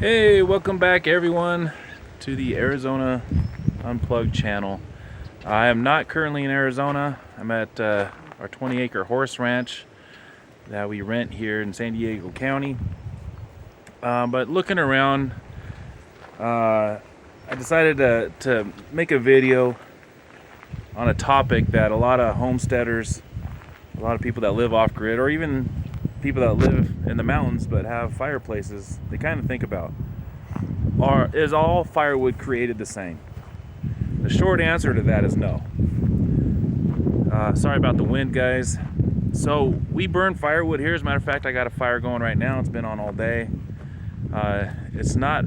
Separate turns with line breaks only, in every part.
Hey, welcome back everyone to the Arizona Unplugged channel. I am not currently in Arizona. I'm at our 20-acre horse ranch that we rent here in San Diego County. But looking around, I decided to make a video on a topic that a lot of homesteaders, a lot of people that live off-grid, or even people that live in the mountains but have fireplaces, they kind of think about. Is all firewood created the same? The short answer to that is no. Sorry about the wind, guys. So we burn firewood here. As a matter of fact, I got a fire going right now. It's been on all day. It's not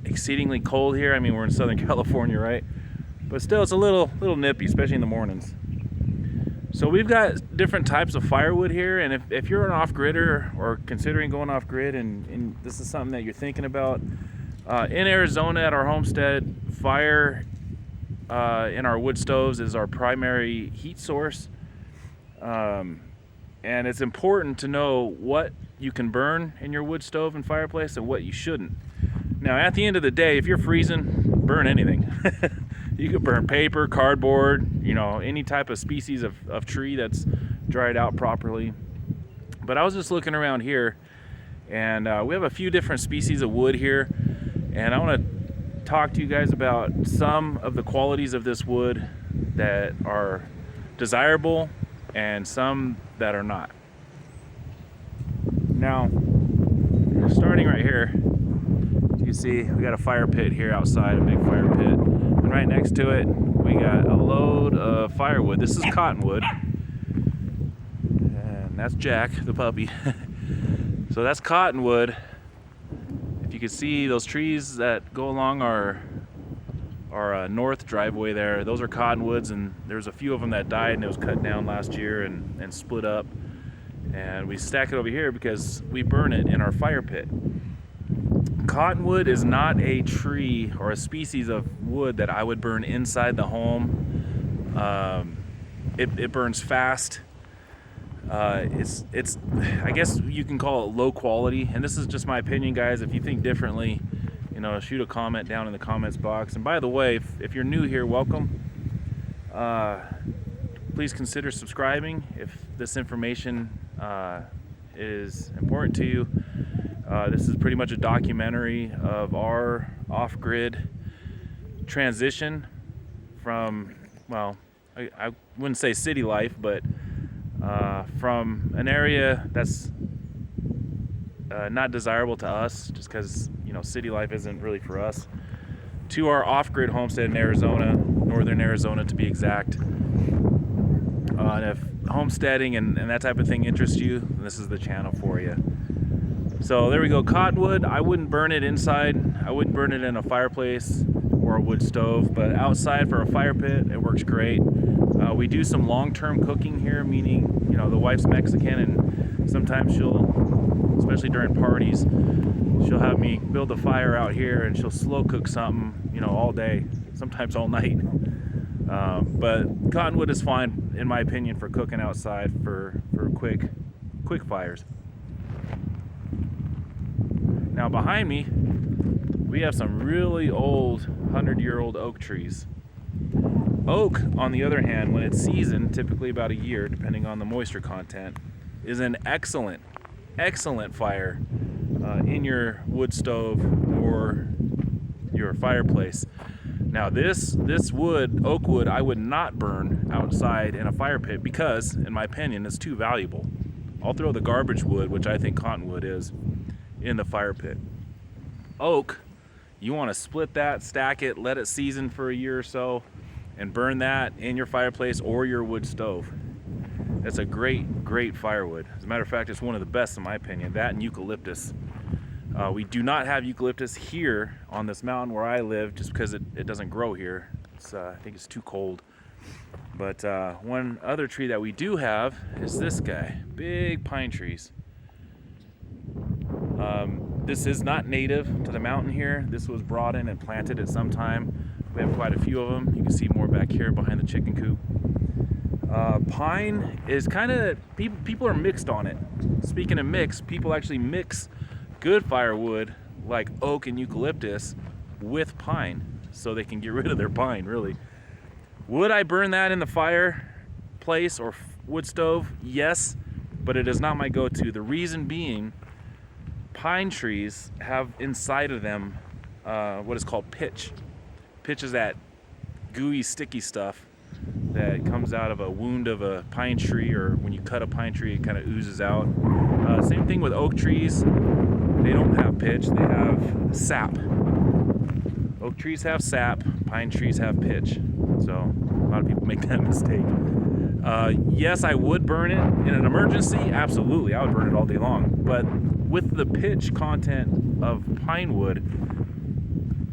exceedingly cold here. I mean, we're in Southern California, right? But still, it's a little nippy, especially in the mornings. So we've got different types of firewood here, and if you're an off-gridder or considering going off-grid, and this is something that you're thinking about, in Arizona at our homestead, fire in our wood stoves is our primary heat source, and it's important to know what you can burn in your wood stove and fireplace and what you shouldn't. Now, at the end of the day, if you're freezing, burn anything. You could burn paper, cardboard, any type of species of tree that's dried out properly. But I was just looking around here, and we have a few different species of wood here, and I want to talk to you guys about some of the qualities of this wood that are desirable and some that are not. Now, starting right here, you see we got a fire pit here outside, a big fire pit, and right next to it we got a load of firewood. This is cottonwood, and that's Jack, the puppy. So that's cottonwood. If you can see those trees that go along our north driveway there, those are cottonwoods, and there's a few of them that died, and it was cut down last year and split up, and we stack it over here because we burn it in our fire pit. Cottonwood is not a tree or a species of wood that I would burn inside the home. It burns fast. It's I guess you can call it low quality, and this is just my opinion, guys. If you think differently, shoot a comment down in the comments box. And by the way, if you're new here, welcome. Please consider subscribing if this information is important to you. This is pretty much a documentary of our off-grid transition from, well, I wouldn't say city life, but from an area that's not desirable to us, just because city life isn't really for us, to our off-grid homestead in Arizona, northern Arizona to be exact. And if homesteading and that type of thing interests you, this is the channel for you. So there we go, cottonwood. I wouldn't burn it inside. I wouldn't burn it in a fireplace or a wood stove, but outside for a fire pit, it works great. We do some long-term cooking here, meaning, the wife's Mexican, and sometimes she'll, especially during parties, she'll have me build a fire out here, and she'll slow cook something, all day, sometimes all night. But cottonwood is fine, in my opinion, for cooking outside for quick fires. Now behind me, we have some really old 100-year-old oak trees. Oak, on the other hand, when it's seasoned, typically about a year, depending on the moisture content, is an excellent fire in your wood stove or your fireplace. Now this wood, oak wood, I would not burn outside in a fire pit because, in my opinion, it's too valuable. I'll throw the garbage wood, which I think cottonwood is, in the fire pit. Oak, you want to split that, stack it, let it season for a year or so, and burn that in your fireplace or your wood stove. It's a great firewood. As a matter of fact, it's one of the best in my opinion, that and eucalyptus. We do not have eucalyptus here on this mountain where I live just because it doesn't grow here. I think it's too cold. But one other tree that we do have is this guy, big pine trees. This is not native to the mountain here. This was brought in and planted at some time. We have quite a few of them. You can see more back here behind the chicken coop. Pine is kind of, people are mixed on it. Speaking of mix, people actually mix good firewood like oak and eucalyptus with pine, so they can get rid of their pine, really. Would I burn that in the fireplace or wood stove? Yes, but it is not my go-to. The reason being, pine trees have inside of them what is called pitch. Pitch is that gooey, sticky stuff that comes out of a wound of a pine tree, or when you cut a pine tree, it kind of oozes out. Same thing with oak trees. They don't have pitch, they have sap. Oak trees have sap, pine trees have pitch. So a lot of people make that mistake. Yes, I would burn it in an emergency. Absolutely, I would burn it all day long. But with the pitch content of pine wood,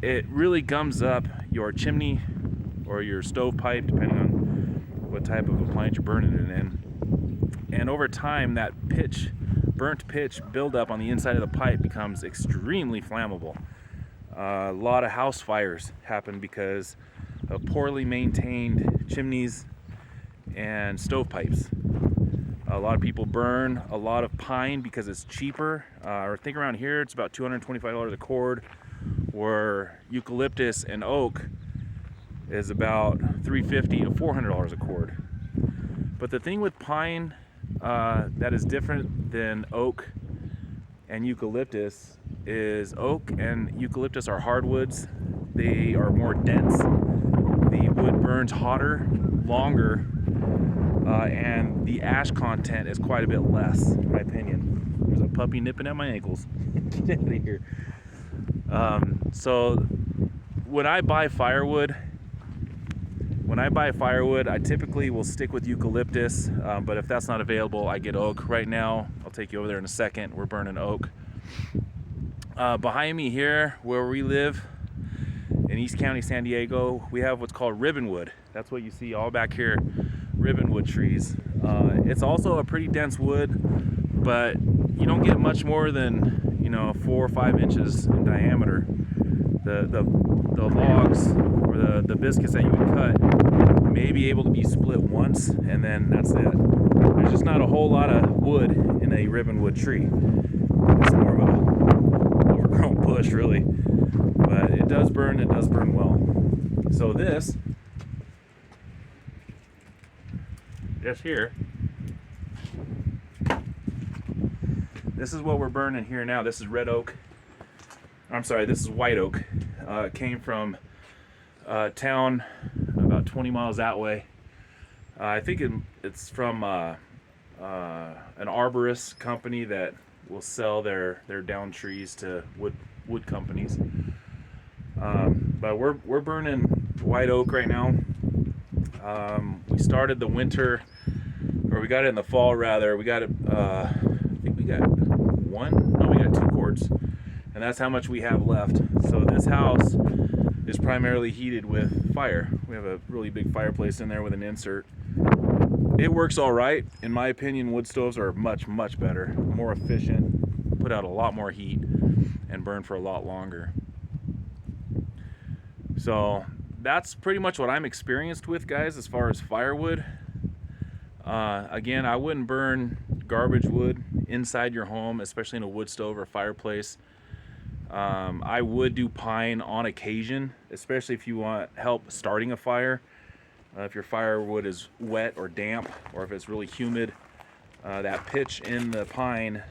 it really gums up your chimney or your stovepipe, depending on what type of appliance you're burning it in. And over time, that burnt pitch buildup on the inside of the pipe becomes extremely flammable. A lot of house fires happen because of poorly maintained chimneys and stovepipes. A lot of people burn a lot of pine because it's cheaper. I think around here it's about $225 a cord, where eucalyptus and oak is about $350 to $400 a cord. But the thing with pine that is different than oak and eucalyptus is oak and eucalyptus are hardwoods. They are more dense. The wood burns hotter, longer, and the ash content is quite a bit less, in my opinion. There's a puppy nipping at my ankles. Get out of here. So when I buy firewood, I typically will stick with eucalyptus, but if that's not available, I get oak. Right now, I'll take you over there in a second. We're burning oak. Behind me here, where we live in East County, San Diego, we have what's called ribbonwood. That's what you see all back here, ribbonwood trees. It's also a pretty dense wood, but you don't get much more than 4 or 5 inches in diameter. The logs or the biscuits that you would cut may be able to be split once, and then that's it. There's just not a whole lot of wood in a ribbonwood tree. It's more of a overgrown bush, really. But it does burn well. So this here, this is what we're burning here now. This is red oak. I'm sorry, this is white oak. It came from a town about 20 miles that way. I think it's from an arborist company that will sell their down trees to wood companies. But we're burning white oak right now. We started the winter, or we got it in the fall rather. We got it. I think we got we got 2 cords, and that's how much we have left. So this house is primarily heated with fire. We have a really big fireplace in there with an insert. It works all right. In my opinion, wood stoves are much better, more efficient, put out a lot more heat, and burn for a lot longer. So that's pretty much what I'm experienced with, guys, as far as firewood. Again, I wouldn't burn garbage wood inside your home, especially in a wood stove or fireplace. I would do pine on occasion, especially if you want help starting a fire. If your firewood is wet or damp, or if it's really humid, that pitch in the pine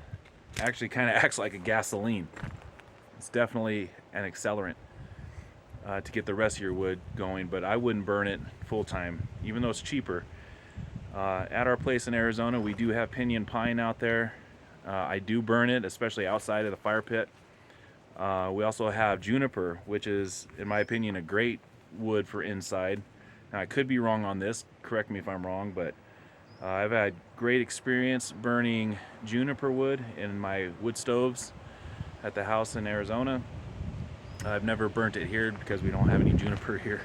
actually kind of acts like a gasoline. It's definitely an accelerant to get the rest of your wood going, but I wouldn't burn it full time, even though it's cheaper. At our place in Arizona, we do have pinyon pine out there. I do burn it, especially outside of the fire pit. We also have juniper, which is, in my opinion, a great wood for inside. Now, I could be wrong on this, correct me if I'm wrong, but I've had great experience burning juniper wood in my wood stoves at the house in Arizona. I've never burnt it here because we don't have any juniper here.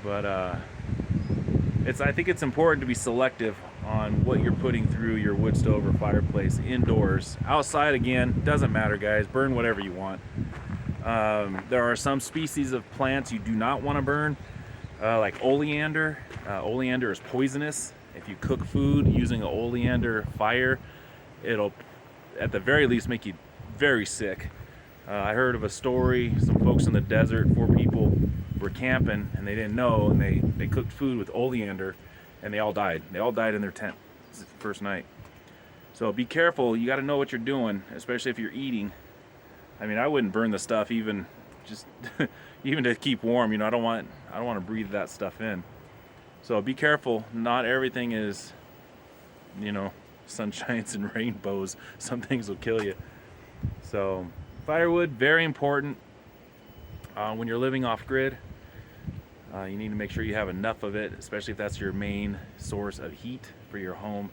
But I think it's important to be selective on what you're putting through your wood stove or fireplace indoors. Outside, again, doesn't matter, guys. Burn whatever you want. There are some species of plants you do not want to burn, like oleander. Oleander is poisonous. If you cook food using an oleander fire, it'll at the very least make you very sick. I heard of a story, some folks in the desert, 4 people were camping and they didn't know, and they cooked food with oleander and they all died. They all died in their tent the first night. So be careful, you got to know what you're doing, especially if you're eating. I mean, I wouldn't burn the stuff even just even to keep warm, you know. I don't want to breathe that stuff in. So be careful, not everything is, you know, sunshines and rainbows. Some things will kill you. So firewood, very important when you're living off grid. You need to make sure you have enough of it, especially if that's your main source of heat for your home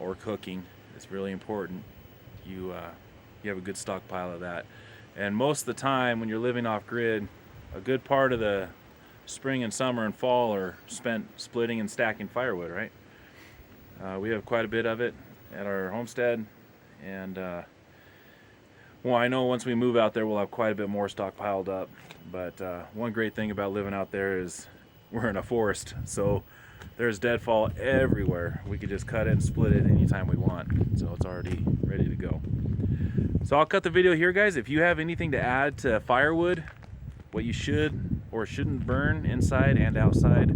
or cooking. It's really important you have a good stockpile of that. And most of the time when you're living off grid, a good part of the spring and summer and fall are spent splitting and stacking firewood, right? We have quite a bit of it at our homestead, and well, I know once we move out there we'll have quite a bit more stockpiled up. But one great thing about living out there is we're in a forest, so there's deadfall everywhere. We could just cut it and split it anytime we want, so it's already ready to go. So I'll cut the video here, guys. If you have anything to add to firewood, what you should or shouldn't burn inside and outside,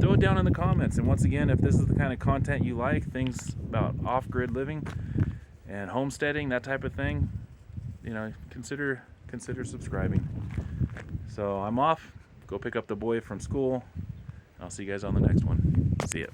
throw it down in the comments. And once again, if this is the kind of content you like, things about off-grid living and homesteading, that type of thing, you know, consider subscribing. So I'm off. Go pick up the boy from school. I'll see you guys on the next one. See ya.